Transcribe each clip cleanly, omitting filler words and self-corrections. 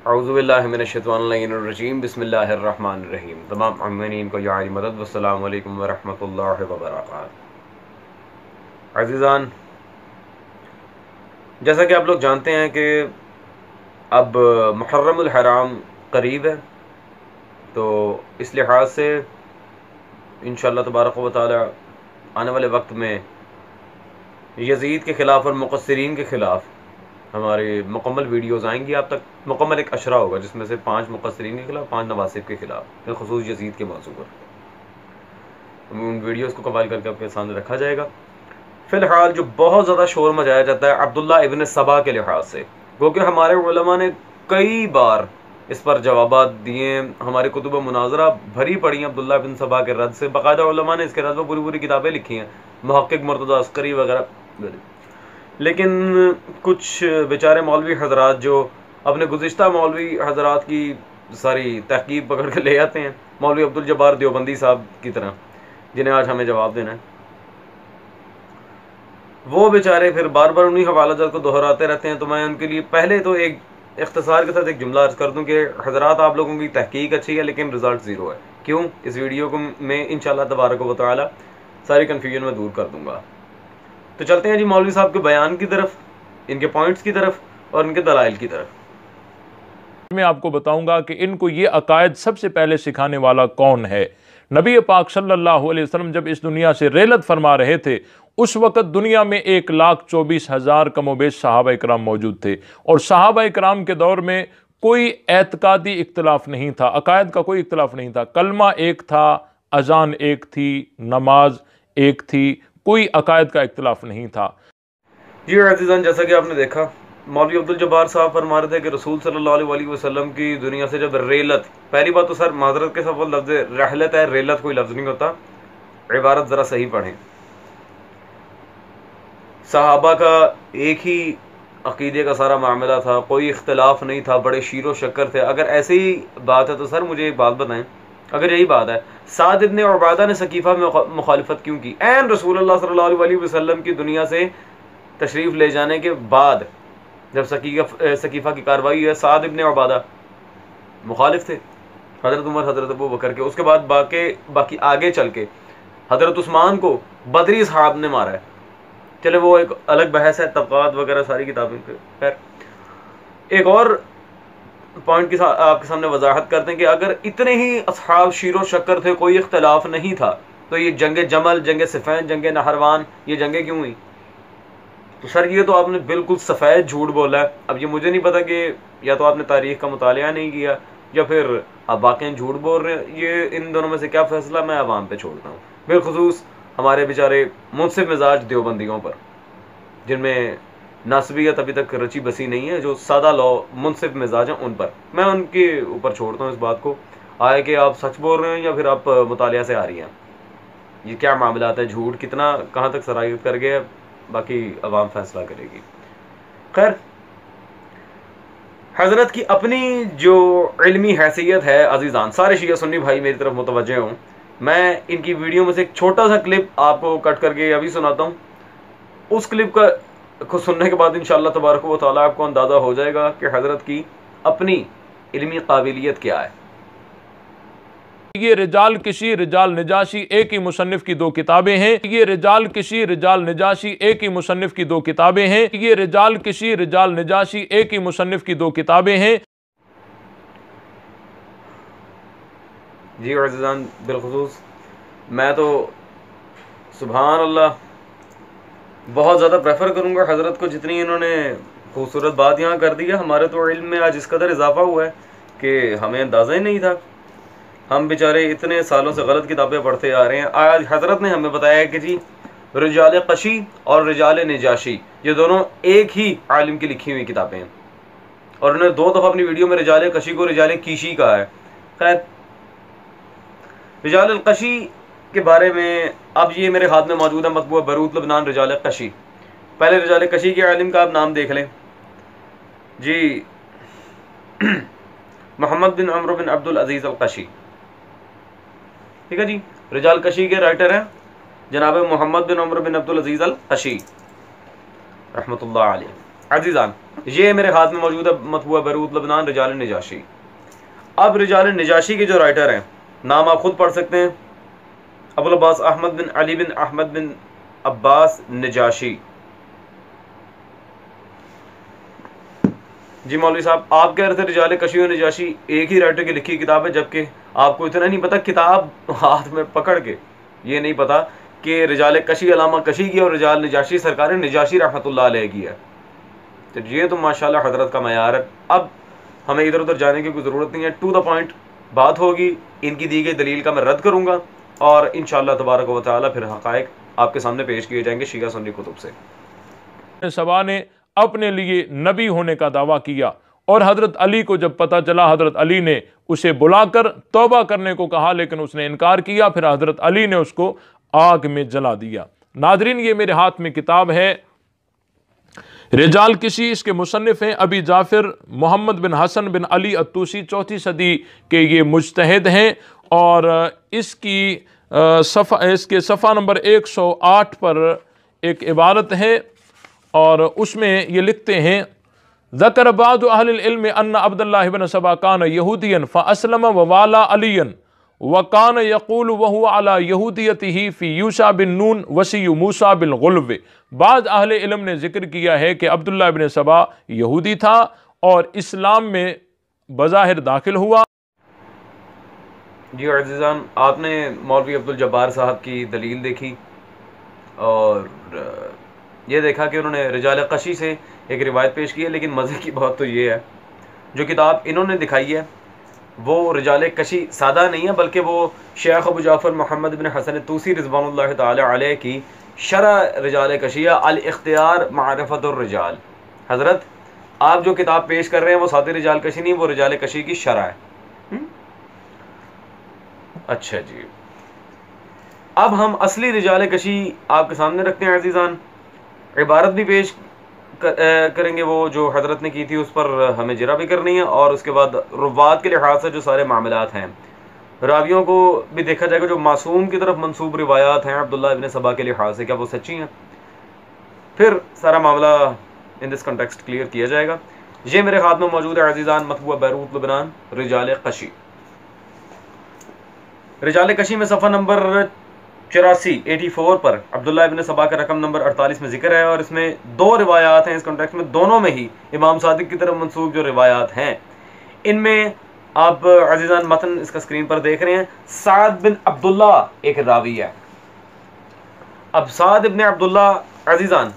औज़ु बिल्लाहि मिनश्शैतानिर्रजीम बिस्मिल्लाहिर्रहमानिर्रहीम। तमाम अम्मीन को यारी मदद। वस्सलामु अलैकुम वरहमतुल्लाहि वबरकातुहू। अज़ीज़ान, जैसा कि आप लोग जानते हैं कि अब मुहर्रमुल हराम करीब है, तो इस लिहाज से इंशाअल्लाह तबारक व तआला आने वाले वक्त में यज़ीद के ख़िलाफ़ और मुक़स्सिरीन के ख़िलाफ़ हमारी मुकम्मल वीडियोज़ आएंगी आप तक। मुकम्मल एक अशरा होगा जिसमें से 5 मुक़स्सिरीन के ख़िलाफ़, 5 नवासिब के ख़िलाफ़, बिलख़ुसूस यज़ीद के मौज़ू पर उन वीडियोज़ को कंपाइल करके आपके सामने रखा जाएगा। फ़िलहाल जो बहुत ज़्यादा शोर मचाया जाता है अब्दुल्ला इब्न सबा के लिहाज से, क्योंकि हमारे उलमा ने कई बार इस पर जवाबात दिए, हमारी कुतुब मुनाज़रा भरी पड़ी हैं अब्दुल्ला इब्न सबा के रद्द से। बाकायदा उलमा ने इसके रद्द में पूरी पूरी किताबें लिखी हैं, मुहक्किक मुर्तज़ा अस्करी वगैरह। लेकिन कुछ बेचारे मौलवी हजरात जो अपने गुज़िश्ता मौलवी हजरात की सारी तहकीक पकड़ के ले आते हैं, मौलवी अब्दुल जब्बार देवबंदी साहब की तरह, जिन्हें आज हमें जवाब देना है, वो बेचारे फिर बार बार उन्हीं हवालाजात को दोहराते रहते हैं। तो मैं उनके लिए पहले तो एक इख्तिसार के साथ एक जुमला अर्ज़ कर दूं कि हजरात, आप लोगों की तहकीक अच्छी है लेकिन रिज़ल्ट ज़ीरो है। क्यों? इस वीडियो को मैं इंशाअल्लाह तबारक व तआला सारी कन्फ्यूजन में दूर कर दूंगा। तो चलते हैं जी मौलवी साहब के बयान की तरफ, इनके पॉइंट्स की तरफ और इनके दलाइल की तरफ। मैं आपको बताऊंगा कि इनको ये अकायद सबसे पहले सिखाने वाला कौन है। नबी पाक सल्लल्लाहु अलैहि वसल्लम जब इस दुनिया से रेलत फरमा रहे थे, उस वक़्त दुनिया में 1,24,000 कमोबेश सहाबा इकराम मौजूद थे, और सहाबा इकराम के दौर में कोई एतकादी इख्तिलाफ नहीं था, अकायद का कोई इख्तिलाफ नहीं था। कलमा एक था, अजान एक थी, नमाज एक थी, कोई अकायद का इख्तिलाफ नहीं था। जी अज़ीज़ान, जैसा कि आपने देखा, मौलवी अब्दुल जब्बार साहब फरमा रहे थे कि रसूल सल्लल्लाहु अलैहि वसल्लम की दुनिया से जब रेलत, पहली बात तो सर माजरत के साथ वो लफ्ज़ रहलत है, रेलत कोई लफ्ज़ नहीं होता, इबारत ज़रा सही पढ़ें। सहाबा का एक ही अकीदे का सारा मामला था, कोई इख्तिलाफ नहीं था, बड़े शीरो शक्कर थे। अगर ऐसी ही बात है तो सर मुझे एक बात बताएं, अगर यही बात है, साद इब्न उबादा ने सकीफ़ा में मुखालिफत क्यों की? ऐन रसूलुल्लाह सल्लल्लाहु अलैहि वसल्लम की दुनिया से तशरीफ़ ले जाने के बाद जब सकीफ़ा की कार्रवाई हुई है, साद इब्न उबादा मुखालिफ थे हज़रत उमर, हज़रत अबू बकर के। उसके बाद बाकी आगे चल के हज़रत उस्मान को बदरी साहब ने मारा है। चले वो एक अलग बहस है, तबक़ात वगैरह सारी किताबें। खैर, एक और पॉइंट की आपके सामने वजाहत करते हैं कि अगर इतने ही असहाब शीरो शक्कर थे, कोई इख्तलाफ नहीं था, तो ये जंग जमल, जंग सिफ़ैन, जंग नहरवान, ये जंगें क्यों हुई? तो सर ये तो आपने बिल्कुल सफ़ेद झूठ बोला है। अब ये मुझे नहीं पता कि या तो आपने तारीख़ का मुतालिया नहीं किया या फिर आप वाकई झूठ बोल रहे हैं। ये इन दोनों में से क्या फ़ैसला मैं आवाम पे छोड़ता हूँ, बिलखुसूस हमारे बेचारे मुनसिफ मिजाज देवबंदियों पर, जिनमें नासबियत अभी तक रची बसी नहीं है, जो सादा लॉ मुनसिफ मिजाज हैं, उन पर मैं उनके ऊपर छोड़ता हूँ इस बात को, आए कि आप सच बोल रहे हैं या फिर आप मुतालिया से आ रही हैं। ये क्या मामला आता है, झूठ कितना कहाँ तक सरायत कर गया, बाकी अवाम फैसला करेगी। खैर, हजरत की अपनी जो इल्मी हैसियत है, अजीज़ान सारे शिया सुन्नी भाई मेरी तरफ मुतवज्जे हों, मैं इनकी वीडियो में से एक छोटा सा क्लिप आपको कट करके अभी सुनाता हूँ। उस क्लिप को सुनने के बाद इंशाअल्लाह तबारक व तआला आपको अंदाज़ा हो जाएगा कि हजरत की अपनी इल्मी काबिलियत क्या है। ये रिजाल किशी, रिजाल निजाशी एक ही मुसन्निफ की दो किताबें हैं। ये रिजाल किशी, रिजाल निजाशी एक ही मुसन्निफ की दो किताबें हैं। ये रिजाल किशी, रिजाल निजाशी एक ही मुसन्निफ की दो किताबें हैं। जी अज़ीज़ान, बिलखुसूस मैं तो सुभान अल्लाह बहुत ज़्यादा प्रेफर करूँगा हज़रत को, जितनी इन्होंने खूबसूरत बात यहाँ कर दी है। हमारे तो इल्म में आज इस कदर इजाफा हुआ है कि हमें अंदाज़ा ही नहीं था। हम बेचारे इतने सालों से गलत किताबें पढ़ते आ रहे हैं। आज हज़रत ने हमें बताया है कि जी रिजाल कशी और रिजाल निजाशी ये दोनों एक ही आलिम की लिखी हुई किताबें हैं, और उन्होंने 2 दफ़ा अपनी वीडियो में रिजाल कशी को रिजाल कीशी कहा है। खैर, रिजाल कशी के बारे में अब ये मेरे हाथ में मौजूद है मतबूआ बरूत लबनान रिजाल कशी। पहले रिजाल कशी के आलिम का आप नाम देख लें जी, मोहम्मद बिन अमर बिन अब्दुल अजीज़ अल कशी, ठीक है जी। रिजाल कशी के राइटर हैं जनाब मोहम्मद बिन अमर बिन अब्दुल अजीज़ अल कशी रहमतुल्लाह अलैह। अजीज़ान, ये मेरे हाथ में मौजूद है मतबूआ बैरूत लबनान रिजाल नजाशी। अब रिजाल नजाशी के जो राइटर हैं, नाम आप खुद पढ़ सकते हैं, अबुल अब्बास अहमद बिन अली बिन अहमद बिन अब्बास नजाशी। जी मौलवी साहब, आप कह रहे थे रिजाल कशी और नजाशी एक ही राइटर की लिखी किताब है, जबकि आपको इतना नहीं पता, किताब हाथ में पकड़ के ये नहीं पता कि रिजाल कशी अलामा कशी की और रिजाल नजाशी सरकार नजाशी रहमतुल्लाह अलैह की है। तो ये तो माशाल्लाह हजरत का मयार है। अब हमें इधर उधर जाने की कोई ज़रूरत नहीं है, टू द पॉइंट बात होगी। इनकी दी गई दलील का मैं रद्द करूँगा और इंशाअल्लाह तबारक व तआला फिर हक़ाइक़ आपके सामने पेश किए जाएंगे शिया सुन्नी कुतुब से। सबा ने अपने लिए नबी होने का दावा किया और हजरत अली को जब पता चला, हजरत अली ने उसे बुलाकर तौबा करने को कहा, लेकिन उसने इनकार किया। फिर हजरत अली ने उसको आग में जला दिया। नादरीन, ये मेरे हाथ में किताब है रिजाल किसी, इसके मुसन्निफ हैं अबी जाफिर मोहम्मद बिन हसन बिन अली अत्तूसी, 4वीं सदी के ये मुज्तहिद हैं। और इसके सफ़ा नंबर 108 पर एक इबारत है और उसमें ये लिखते हैं, ज़कर बादु अहलिल इल्म अन्ना अब्दुल्लाह इब्न सबा कान यहूदियन फ़अस्लम व वाला अलियन व कान यक़ूल व हुवा अला यहूदियतिही फ़ी यूशा बिन नून वसी मूसा बिल गुल्व। बाद अहले इल्म ने जिक्र किया है कि अब्दुल्लाह इब्न सबा यहूदी था और इस्लाम में बज़ाहिर दाखिल हुआ। जी अज़ीज़ान, आपने मौलवी अब्दुल जब्बार साहब की दलील देखी और ये देखा कि उन्होंने रिजाल कशी से एक रिवायत पेश की है, लेकिन मज़े की बात तो ये है, जो किताब इन्होंने दिखाई है वो रिजाल कशी सादा नहीं है, बल्कि वो शेख अबू जाफ़र मोहम्मद बिन हसन तूसी रिज़वानुल्लाह ताला अलैह की शरह रिजाल कशी अल इख्तियार मारिफतुर रिजाल। हज़रत, आप जो किताब पेश कर रहे हैं वो सादी रिजाल कशी नहीं, वो रिजाल कशी की शरह है। अच्छा जी, अब हम असली रिजाल कशी आपके सामने रखते हैं अज़ीज़ान। इबारत भी पेश करेंगे, वो जो हजरत ने की थी उस पर हमें जरा भी करनी है, और उसके बाद रुवात के लिहाज से जो सारे मामलात हैं, रावियों को भी देखा जाएगा, जो मासूम की तरफ मंसूब रिवायात हैं अब्दुल्लाह इब्न सबा के लिहाज से, क्या वो सच्ची हैं, फिर सारा मामला इन दिस कॉन्टेक्स्ट क्लियर किया जाएगा। ये मेरे हाथ में मौजूद है अज़ीज़ान मतबूआ बैरूत लबनान रिजाल कशी। रिजाल कशी में सफ़ा नंबर 84 पर अब्दुल्लाह इब्न सबा का रकम नंबर 48 में जिक्र है, और इसमें 2 रिवायात हैं इस कॉन्टेक्स्ट में, दोनों में ही इमाम सादिक की तरफ मंसूब जो रिवायात हैं, इनमें आप अज़ीज़ान मतन इसका स्क्रीन पर देख रहे हैं, साद बिन अब्दुल्ला एक रावी है। अब साद इब्न अब्दुल्ला अज़ीज़ान,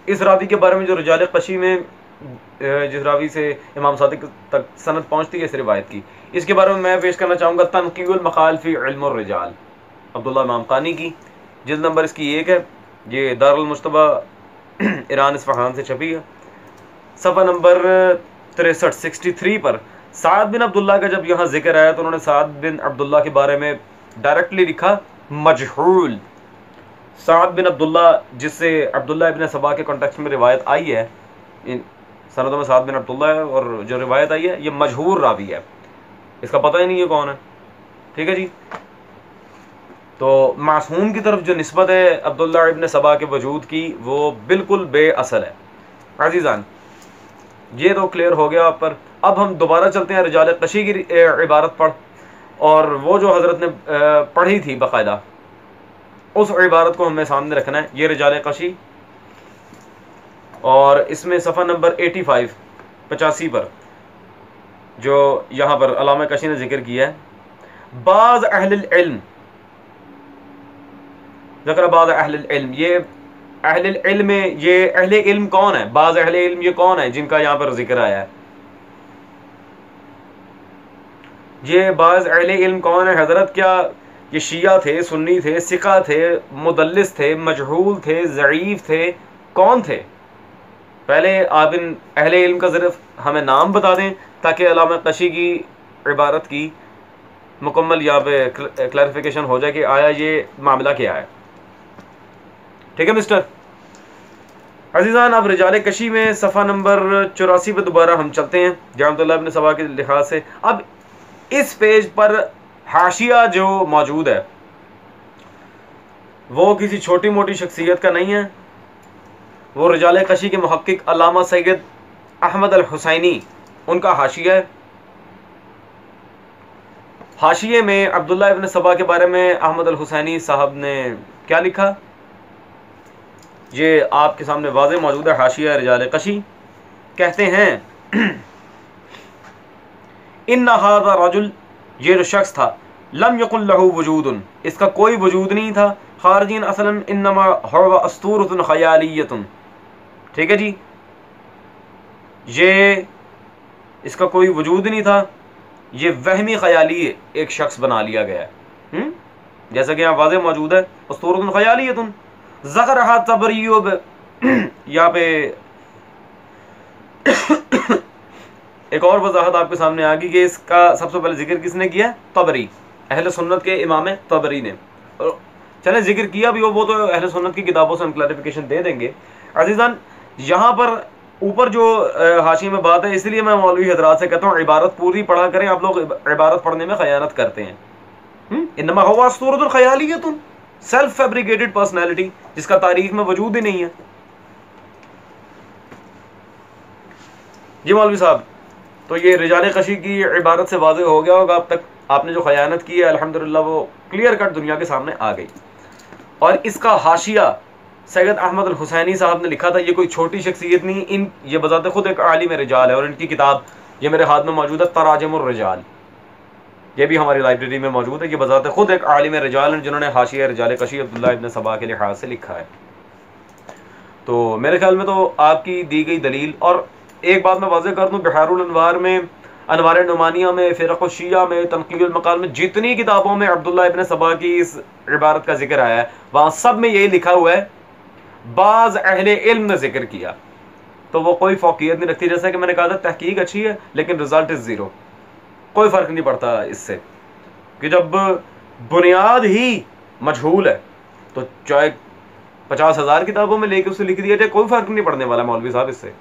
इस रावी के बारे में जो रिजाल कशी में जिस रावी से इमाम सादिक तक सनद पहुँचती है इस रिवायत की, इसके बारे में मैं पेश करना चाहूँगा तनक़ीहुल मक़ाल फ़ी इल्मुर रिजाल, अब्दुल्ला इमाम क़ानी की, जिल्द नंबर इसकी 1 है। ये दारुल मुश्तबा ईरान इस्फ़हान से छपी है। सफ़ा नंबर 63 पर साद बिन अब्दुल्ला का जब यहाँ जिक्र आया तो उन्होंने साद बिन अब्दुल्ला के बारे में डायरेक्टली लिखा मजहूल। साद बिन अब्दुल्ला, जिससे अब्दुल्ला इब्न सबा के कॉन्टेक्स्ट में रिवायत आई है, इन सनदों में साद बिन अब्दुल्ला है, और जो रिवायत आई है ये मजहूर रावी है, इसका पता ही नहीं है कौन है। ठीक है जी, तो मासूम की तरफ जो निस्बत है अब्दुल्ला इब्न सबा के वजूद की, वो बिल्कुल बेअसल है। अज़ीज़ान, ये तो क्लियर हो गया आप पर। अब हम दोबारा चलते हैं रिजाल कशी की इबारत पर, और वो जो हज़रत ने पढ़ी थी बाकायदा, उस इबारत को हमें सामने रखना है। ये रिजाल कशी, और इसमें सफ़ा नंबर 85 पर जो यहाँ पर अल्लामा कशी ने जिक्र किया है, बाज़ अहलिल इल्म, ज़करबाद अहलिल इल्म, ये अहलिल इल्म में ये अहले इल्म कौन है, बाज़ अहले इल्म ये कौन है जिनका यहाँ पर जिक्र आया है, ये बाज़ अहले इल्म कौन है हज़रत? क्या ये शिया थे, सुन्नी थे, सिका थे, मुदल्लिस थे, मजहूल थे, ज़ईफ़ थे, कौन थे? पहले आप इन अहले इल्म का सिर्फ हमें नाम बता दें ताकि अल्लामा कशी की इबारत की मुकम्मल यहाँ पे क्लैरिफिकेशन हो जाए कि आया ये मामला क्या है। ठीक है मिस्टर अज़ीज़ान, अब रिजाल कशी में सफ़ा नंबर 84 पे दोबारा हम चलते हैं अब्दुल्लाह इब्न सबा के लिहाज से। अब इस पेज पर हाशिया जो मौजूद है वो किसी छोटी मोटी शख्सियत का नहीं है, वो रिजाल कशी के मुहक्किक अल्लामा सैयद अहमद अल हुसैनी, उनका हाशिया है। हाशिये में अब्दुल्ला इब्न सबा के बारे में अहमद अल हुसैनी साहब ने क्या लिखा, ये आपके सामने वाज़े मौजूद है। हाशिया रिजाल कशी कहते हैं इन्ना हाज़ा रजुल, ये जो शख्स था, लम यकुन लहू वजूदुन, इसका कोई वजूद नहीं था, खारजीन असलन इन्नमा हुवा अस्तूरतुन खयालियतुन। ठीक है जी, ये इसका कोई वजूद नहीं था, ये वहमी ख्याली एक शख्स बना लिया गया है। जैसा कि यहाँ वाज़े मौजूद है, अस्तूरतुन खयालियतुन ज़करहा तबरी। यहाँ पे एक और वजाहत आपके सामने आ गई कि इसका सबसे पहले जिक्र किसने किया? तबरी, अहले सुन्नत के इमाम तबरी ने। चले जिक्र किया भी हो, वो तो अहले सुन्नत की किताबों से हम क्लैरिफिकेशन दे देंगे। अजीज़ान, यहाँ पर ऊपर जो हाशिए में बात है, इसलिए मैं मौलवी हजरात से कहता हूँ इबारत पूरी पढ़ा करें। आप लोग इबारत पढ़ने में खयानत करते हैं। इन्नमा हुवा अस्तूरतुन खयालियतुन, सेल्फ फैब्रिकेटेड पर्सनैलिटी जिसका तारीख में वजूद ही नहीं है। जी मौलवी साहब, तो ये रिजाल कशी की इबारत से वाज़ेह हो गया होगा अब तक, आपने जो खयानत की है अल्हम्दुलिल्लाह वो क्लियर कट दुनिया के सामने आ गई। और इसका हाशिया सैयद अहमद अल हुसैनी साहब ने लिखा था। ये कोई छोटी शख्सियत नहीं, ये बजाते खुद एक आलिम रिजाल है। और इनकी किताब ये मेरे हाथ में मौजूद है, तराजमुर रिजाल, ये भी हमारी लाइब्रेरी में मौजूद है। ये बजाते खुद एक आलिम रिजाल हैं जिन्होंने हाशिया रिजाल कशी अब्दुल्ला इब्न सबा के लिहाज से लिखा है। तो मेरे ख्याल में तो आपकी दी गई दलील, और एक बात मैं वाज़ेह कर दूँ, बिहारुल अनवार में, अनवार नुमानिया में, फ़िरक़ शिया में, तनक़ीहुल मक़ाल में, जितनी किताबों में अब्दुल्ला इब्न सबा की इस इबारत का जिक्र आया है, वहाँ सब में यही लिखा हुआ है, बाज़ अहले इल्म ने जिक्र किया। तो वो कोई फ़ौक़ियत नहीं रखती। जैसा कि मैंने कहा था, तहकीक अच्छी है लेकिन रिज़ल्ट इज़ ज़ीरो, कोई फ़र्क नहीं पड़ता इससे, कि जब बुनियाद ही मजहूल है तो चाहे 50,000 किताबों में लेके उसे लिख दिया जाए, कोई फ़र्क नहीं पड़ने वाला मौलवी साहब इससे।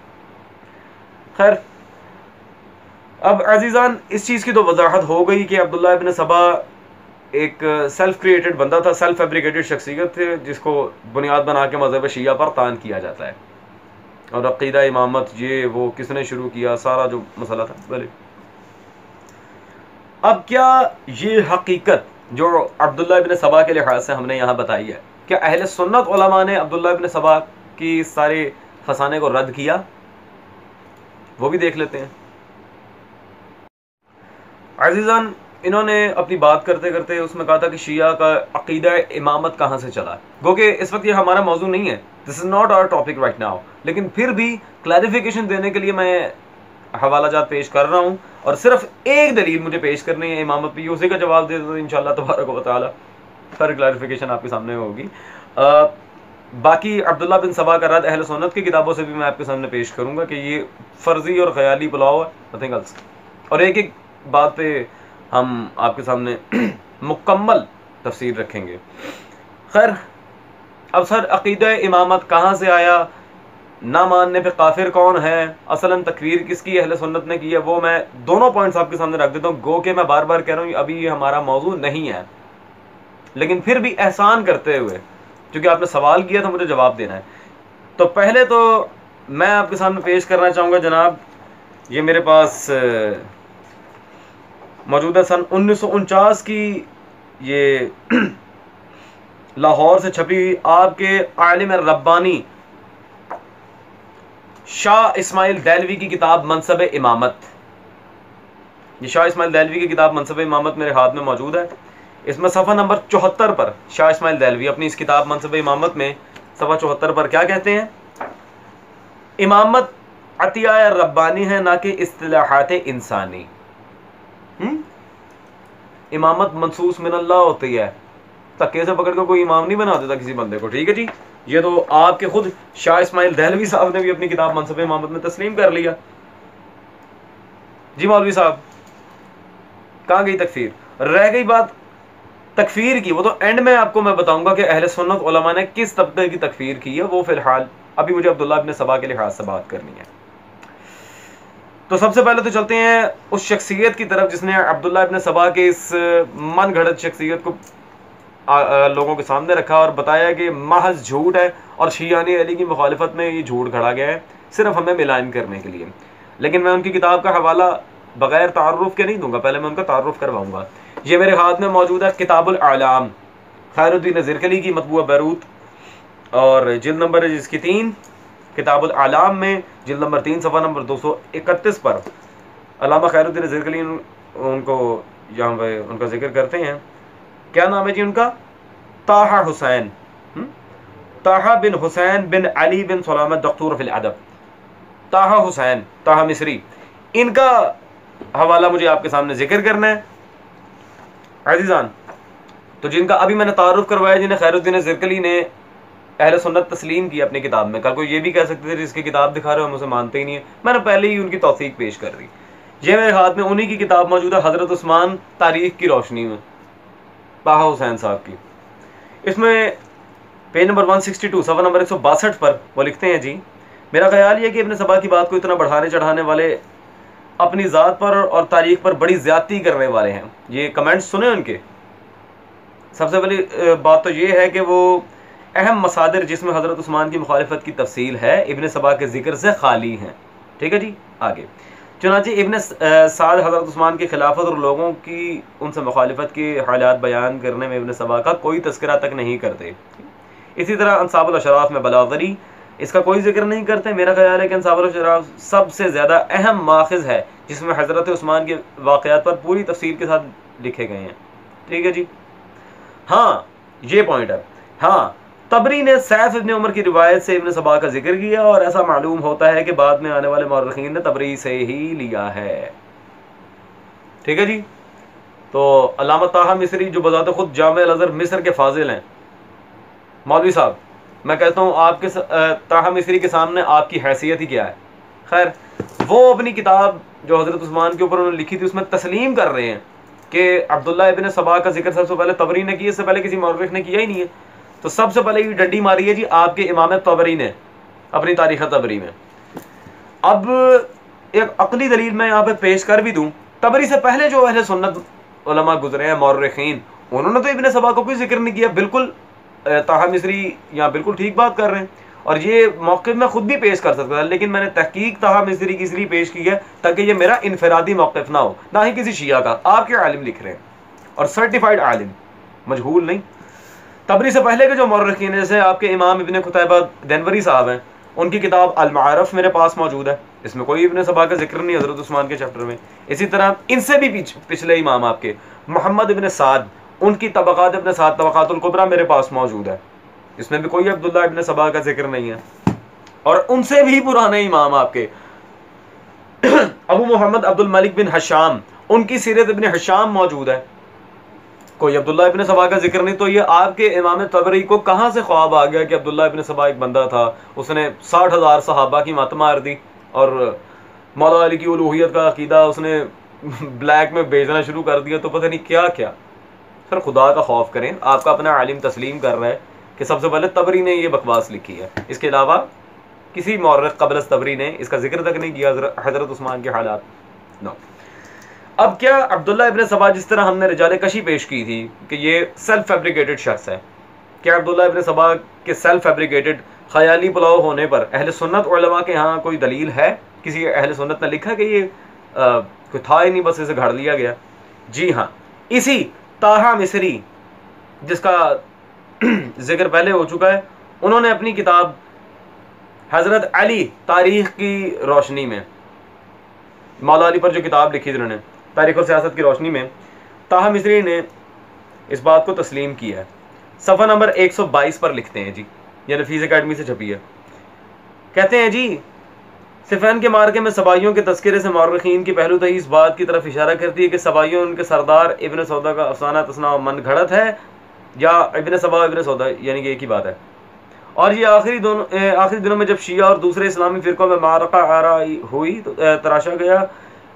खैर, अब अजीज़ान, इस चीज़ की तो वजाहत हो गई कि अब्दुल्ला इब्न सबा एक सेल्फ क्रिएटेड बंदा था, सेल्फ फैब्रिकेटेड शख्सियत थे, जिसको बुनियाद बना के मज़हब शिया पर तान किया जाता है। और अक़ीदा इमामत ये वो किसने शुरू किया, सारा जो मसला था। भले अब क्या ये हकीकत जो अब्दुल्ला इब्न सबा के लिहाज से हमने यहाँ बताई है, क्या अहले सुन्नत उलमा ने अब्दुल्ला इब्न सबा की सारे फसाने को रद्द किया? वो भी देख लेते हैं। अजीज़ान, इन्होंने अपनी बात करते करते उसमें कहा था कि शिया का अक़ीदा इमामत कहाँ से चला। गो कि इस वक्त ये हमारा मौजू नहीं है, this is not our topic right now, लेकिन फिर भी क्लैरिफिकेशन देने के लिए मैं हवालाजात पेश कर रहा हूँ। और सिर्फ एक दलील मुझे पेश करनी है इमामत पे, उसी का जवाब दे दो तो इंशाअल्लाह तबारक व तआला फिर क्लैरिफिकेशन आपके सामने होगी। बाकी अब्दुल्ला बिन सबा का रद्द अहले सुन्नत की किताबों से भी मैं आपके सामने पेश करूँगा कि ये फ़र्जी और ख़याली पुलाव है, नथिंग एल्स। और एक एक बात पे हम आपके सामने मुकम्मल तफसीर रखेंगे। खैर, अब सर, अक़ीदा इमामत कहाँ से आया, ना मानने पे काफिर कौन है, असलन तकफीर किसकी अहले सुन्नत ने की है, वो मैं दोनों पॉइंट्स आपके सामने रख देता हूँ। गो के मैं बार बार कह रहा हूँ अभी ये हमारा मौजू नहीं है, लेकिन फिर भी एहसान करते हुए, क्योंकि आपने सवाल किया था, मुझे जवाब देना है। तो पहले तो मैं आपके सामने पेश करना चाहूँगा जनाब, ये मेरे पास मौजूदा सन 1949 की ये लाहौर से छपी आपके आलिम रब्बानी शाह इस्माइल देलवी की किताब मनसब इमामत। ये शाह इस्माइल देलवी की किताब मनसब इमामत मेरे हाथ में मौजूद है। इसमें सफ़ा नंबर 74 पर शाह इस्माइल देलवी अपनी इस किताब मनसब इमामत में सफ़ा 74 पर क्या कहते हैं, इमामत अतिया रब्बानी है ना कि इस्तिलाहात इंसानी। इमामत मनसूस मिनल्लाह होती है, धक्के से पकड़ कर कोई इमाम नहीं बना देता किसी बंदे को। ठीक है जी, ये तो आपके खुद शाह इस्माइल देहलवी साहब ने भी अपनी किताब मनसब इमामत में तस्लीम कर लिया। जी मौलवी साहब, कहाँ गई तकफीर? रह गई बात तकफीर की, वो तो एंड में आपको मैं बताऊंगा कि अहले सुन्नत उलमा ने किस तबके की तकफीर की है। वो फिलहाल अभी मुझे अब्दुल्ला इब्न सबा के लिहाज से बात करनी है। तो सबसे पहले तो चलते हैं उस शख्सियत की तरफ जिसने अब्दुल्ला इब्न सबा के इस मन घड़त शख्सियत को लोगों के सामने रखा और बताया कि महज झूठ है और शियानी अली की मुखालिफत में ये झूठ खड़ा गया है सिर्फ हमें मिलान करने के लिए। लेकिन मैं उनकी किताब का हवाला बगैर तारुफ के नहीं दूंगा, पहले मैं उनका तारुफ करवाऊंगा। ये मेरे हाथ में मौजूद है किताबुल आलाम, खैरुद्दीन ज़िरकली की, मतबूआ बैरूत, और जिल्द नंबर है जिसकी 3, किताबुल आलाम में जिल्द नंबर 3 सफ़ा नंबर 231 पर अल्लामा खैरुद्दीन ज़िरकली उनको यहाँ पे उनका जिक्र करते हैं। क्या नाम है जी उनका? ताहा हुसैन, ताहा बिन हुसैन बिन अली बिन सलामत दख्तूर फिल अदब। ताहा हुसैन, ताहा मिस्री, इनका हवाला मुझे आपके सामने जिक्र करना है अज़ीज़ान। तो जिनका अभी मैंने तारुफ करवाया, जिन्हें खैरुद्दीन ज़िरकली ने अहले सुन्नत तस्लीम की अपनी किताब में। कल को ये भी कह सकते थे जिसकी किताब दिखा रहे हो हम उसे मानते ही नहीं है, मैंने पहले ही उनकी तौसीक पेश कर दी। ये मेरे हाथ में उन्हीं की किताब मौजूद है, हज़रत उस्मान तारीख की रोशनी में, ताहा हुसैन साहब की। इसमें पेज नंबर 162 सफ़ा नंबर 162 पर वो लिखते हैं जी, मेरा ख्याल ये कि इब्न सबा की बात को इतना बढ़ाने चढ़ाने वाले अपनी ज़ात पर और तारीख पर बड़ी ज़्यादती करने वाले हैं। ये कमेंट्स सुने उनके। सबसे पहली बात तो ये है कि वो अहम मसादिर जिसमें हज़रत उस्मान की मुखालिफत की तफसील है इब्न सबा के ज़िक्र से खाली हैं। ठीक है जी, आगे चुनांचे इब्न साद हज़रत उस्मान की खिलाफत और लोगों की उनसे मुखालिफत के हालात बयान करने में इब्न सबा का कोई तस्करा तक नहीं करते। इसी तरह अंसाबुल अशराफ में बलागरी, इसका कोई जिक्र नहीं करते। मेरा ख्याल है कि अंसाबुल अशराफ सबसे ज़्यादा अहम माखिज़ है जिसमें हज़रत उस्मान के वाक़यात पर पूरी तफसील के साथ लिखे गए हैं। ठीक है जी, हाँ ये पॉइंट है। हाँ, तबरी ने सैफ इब्न उमर की रिवायत से इब्न सबा का जिक्र किया और ऐसा मालूम होता है कि बाद में आने वाले मौरख़ीन ने तबरी से ही लिया है। ठीक है जी, तो अल्लामा ताहा मिस्री जो बज़ात खुद जामे अल-अज़हर मिस्र के फाजिल हैं, मौलवी साहब, मैं कहता हूँ आपके ताहा मिस्री के सामने आपकी हैसियत ही क्या है। खैर, वो अपनी किताब जो हज़रत उस्मान के ऊपर उन्होंने लिखी थी उसमें तस्लीम कर रहे हैं कि अब्दुल्ला इब्न सबा का जिक्र सबसे पहले तबरी ने किया, इससे पहले किसी मौरख़ ने किया ही नहीं है। तो सबसे पहले ये डंडी मारी है जी आपके इमाम तबरी ने अपनी तारीख़ तबरी में। अब एक अक़ली दलील मैं यहाँ पे पेश कर भी दूँ, तबरी से पहले जो अहले सुन्नत उलमा गुजरे हैं मौरख़ीन, उन्होंने तो इब्न सबा को कोई जिक्र नहीं किया। बिल्कुल ताहा मिस्री यहाँ बिल्कुल ठीक बात कर रहे हैं और ये मौक़िफ़ में खुद भी पेश कर सकता था, लेकिन मैंने तहकीक ताहा मिस्री की इसलिए पेश की है ताकि ये मेरा इनफरादी मौक़िफ़ ना हो, ना ही किसी शिया का। आपके आलिम लिख रहे हैं और सर्टिफाइड आलिम, मजहूल नहीं। तबरी से पहले के जो मौरख़ीन हैं, जैसे आपके इमाम इब्न कुतैबा देनवरी साहब हैं, उनकी किताब अल-मारफ़ मेरे पास मौजूद है, इसमें कोई इब्न सबा का जिक्र नहीं हज़रत उस्मान के चैप्टर में। इसी तरह इनसे भी पिछले इमाम आपके मोहम्मद इब्न साद, उनकी तबक़ात इब्न साद तबक़ातुल कुबरा मेरे पास मौजूद है, इसमें भी कोई अब्दुल्ला इब्न सबा का जिक्र नहीं है। और उनसे भी पुराने इमाम आपके अबू मोहम्मद अब्दुल मलिक बिन हशाम, उनकी सीरत इब्न हशाम मौजूद है, कोई अब्दुल्ला इब्न सबा का जिक्र नहीं। तो ये आपके इमाम तबरी को कहाँ से ख्वाब आ गया कि अब्दुल्ला इब्न सबा एक बंदा था, उसने 60,000 सहाबा की मत मार दी और मौला अली की उलूहियत का अकीदा उसने ब्लैक में बेचना शुरू कर दिया, तो पता नहीं क्या क्या। सर खुदा का खौफ करें, आपका अपना आलिम तस्लीम कर रहा है कि सबसे पहले तबरी ने ये बकवास लिखी है, इसके अलावा किसी मौरख़ क़ब्ल तबरी ने इसका जिक्र तक नहीं किया हज़रत उस्मान के हालात। नो, अब क्या अब्दुल्ला इब्न सबा, जिस तरह हमने रिजाले कशी पेश की थी कि ये सेल्फ फैब्रिकेटेड शख्स है, क्या अब्दुल्ला इब्न सबा के सेल्फ फैब्रिकेटेड ख़याली पुलाव होने पर अहले सुन्नत उलमा के यहाँ कोई दलील है? किसी अहले सुन्नत ने लिखा कि ये कोई था ही नहीं, बस इसे घड़ लिया गया? जी हाँ, इसी ताहा मिस्री जिसका जिक्र पहले हो चुका है, उन्होंने अपनी किताब हज़रत अली तारीख़ की रोशनी में, मौला अली पर जो किताब लिखी थी उन्होंने तारीख़ और सियासत की रोशनी में, ताहा मिस्री ने इस बात को तस्लीम किया है। सफ़ा नंबर 122 पर लिखते हैं जी, ये नफीस एकेडमी से छपी है। कहते हैं जी, सिफ़ैन के मार्के में सबाइयों के तस्करे से मौरख़ीन की पहलू तही इस बात की तरफ इशारा करती है कि सबाइयों उनके सरदार इब्न सौदा का अफसाना तसना और मन घड़त है, या इब्न सबा इब्न सौदा, यानी कि एक ही बात है। और ये आखिरी दिनों में जब शिया और दूसरे इस्लामी फ़िरक़ों में मारका आरा हुई तो तराशा गया।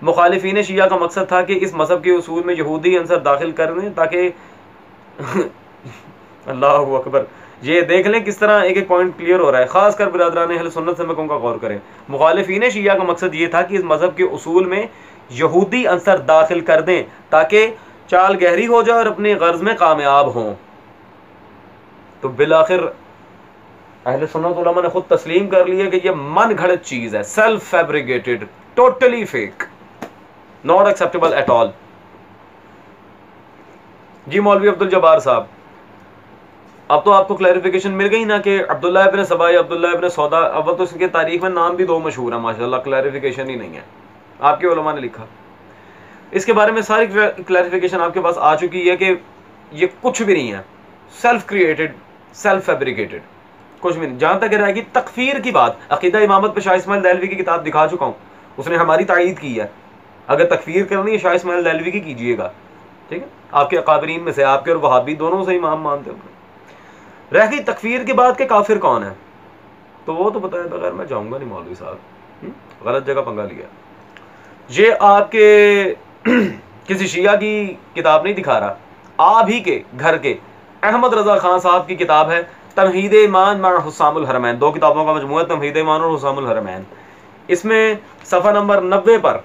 मुखालिफीन शिया का मकसद था कि इस मज़हब के उसूल में यहूदी अंसर दाखिल कर दें ताकि अल्लाहु अकबर, ये देख लें किस तरह एक एक पॉइंट क्लियर हो रहा है। ख़ासकर बिरादरान अहले सुन्नत से मैं कहूँगा गौर करें। मुखालिफीन शिया का मकसद ये था कि इस मज़हब के उसूल में यहूदी अंसर दाखिल कर दें ताकि चाल गहरी हो जाए और अपने गर्ज़ में कामयाब हों। तो बिलाखिर अहले सुन्नत उलमा ने खुद तस्लीम कर लिया कि ये मन घड़त चीज है, self fabricated, totally fake, not acceptable at all. जी मौलवी अब्दुल जब्बार साहब, अब तो आपको क्लैरिफिकेशन मिल गई ना कि अब्दुल्लाह इब्न सबा, अब्दुल्लाह इब्न सौदा, अब तो इसके तारीख में नाम भी दो मशहूर है माशाल्लाह, क्लैरिफिकेशन ही नहीं है, आपके उलमा ने लिखा। इसके बारे में सारी क्लैरिफिकेशन आपके पास आ चुकी है कि ये कुछ भी नहीं है, सेल्फ क्रिएटेड, सेल्फ फैब्रिकेटेड, कुछ भी नहीं। जहां तक रहेगी तकफीर की बात, अकीदा इमामत पे शाह इस्माइल दहलवी की किताब दिखा चुका हूं, उसने हमारी तायीद की है। अगर तकफीर करनी है शाह इस्माइल दहलवी की कीजिएगा, ठीक है, आपके अकाबरीन में से, आपके और वहाबी दोनों से इमाम मानते हैं। रह गई तकफीर की बात के काफिर कौन है, तो वो तो बताए बगैर मैं जाऊंगा नहीं मौलवी साहब, गलत जगह पंगा लिया। ये आपके किसी शिया की किताब नहीं दिखा रहा, आप ही के घर के अहमद रजा खान साहब की किताब है तमहीद ईमान मा हुस्सामुल हरमैन, दो किताबों का मजमूआ है तमहीद ईमान और हुस्सामुल हरमैन। इसमें सफ़ा नंबर 90 पर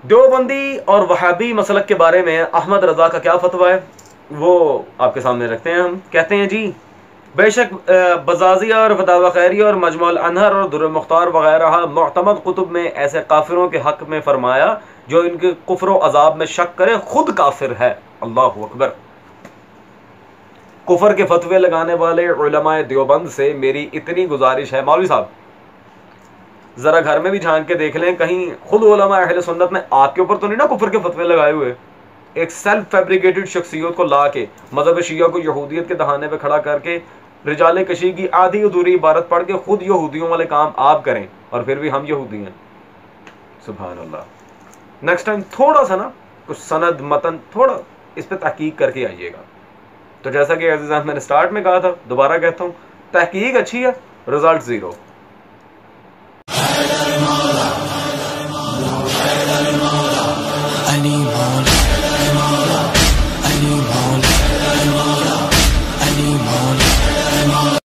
देवबंदी और वहाबी मसलक के बारे में अहमद रजा का क्या फतवा है वो आपके सामने रखते हैं। हम कहते हैं जी, बेशक बजाजिया और फतावा खैरिया और मजमुअल अनहर और दुर्र मुख्तार वगैरह मुअतमद कुतुब में ऐसे काफिरों के हक में फरमाया जो इनके कुफ्र व अजाब में शक करे खुद काफिर है। अल्लाहु अकबर। कुफर के फतवे लगाने वाले उलमाए देवबंद से मेरी इतनी गुजारिश है, मौलवी साहब जरा घर में भी झांक के देख लें, कहीं खुद उलमा अहले सुन्नत ने आपके ऊपर तो नहीं ना कुफर के फतवे लगाए हुए। एक सेल्फ फैब्रिकेटेड शख्सियत को ला के मजहब शिया को यहूदियत के दहाने पे खड़ा करके रिजाले कशी की आधी अधूरी इबारत पढ़ के खुद यहूदियों वाले काम आप करें और फिर भी हम यहूदी हैं। सुभान अल्लाह। नेक्स्ट टाइम थोड़ा सा ना कुछ सनद मतन थोड़ा इस पे तहकीक करके आइएगा। तो जैसा कि अज़ीज़ान मैंने स्टार्ट में कहा था, दोबारा कहता हूँ, तहकीक अच्छी है, रिजल्ट ज़ीरो।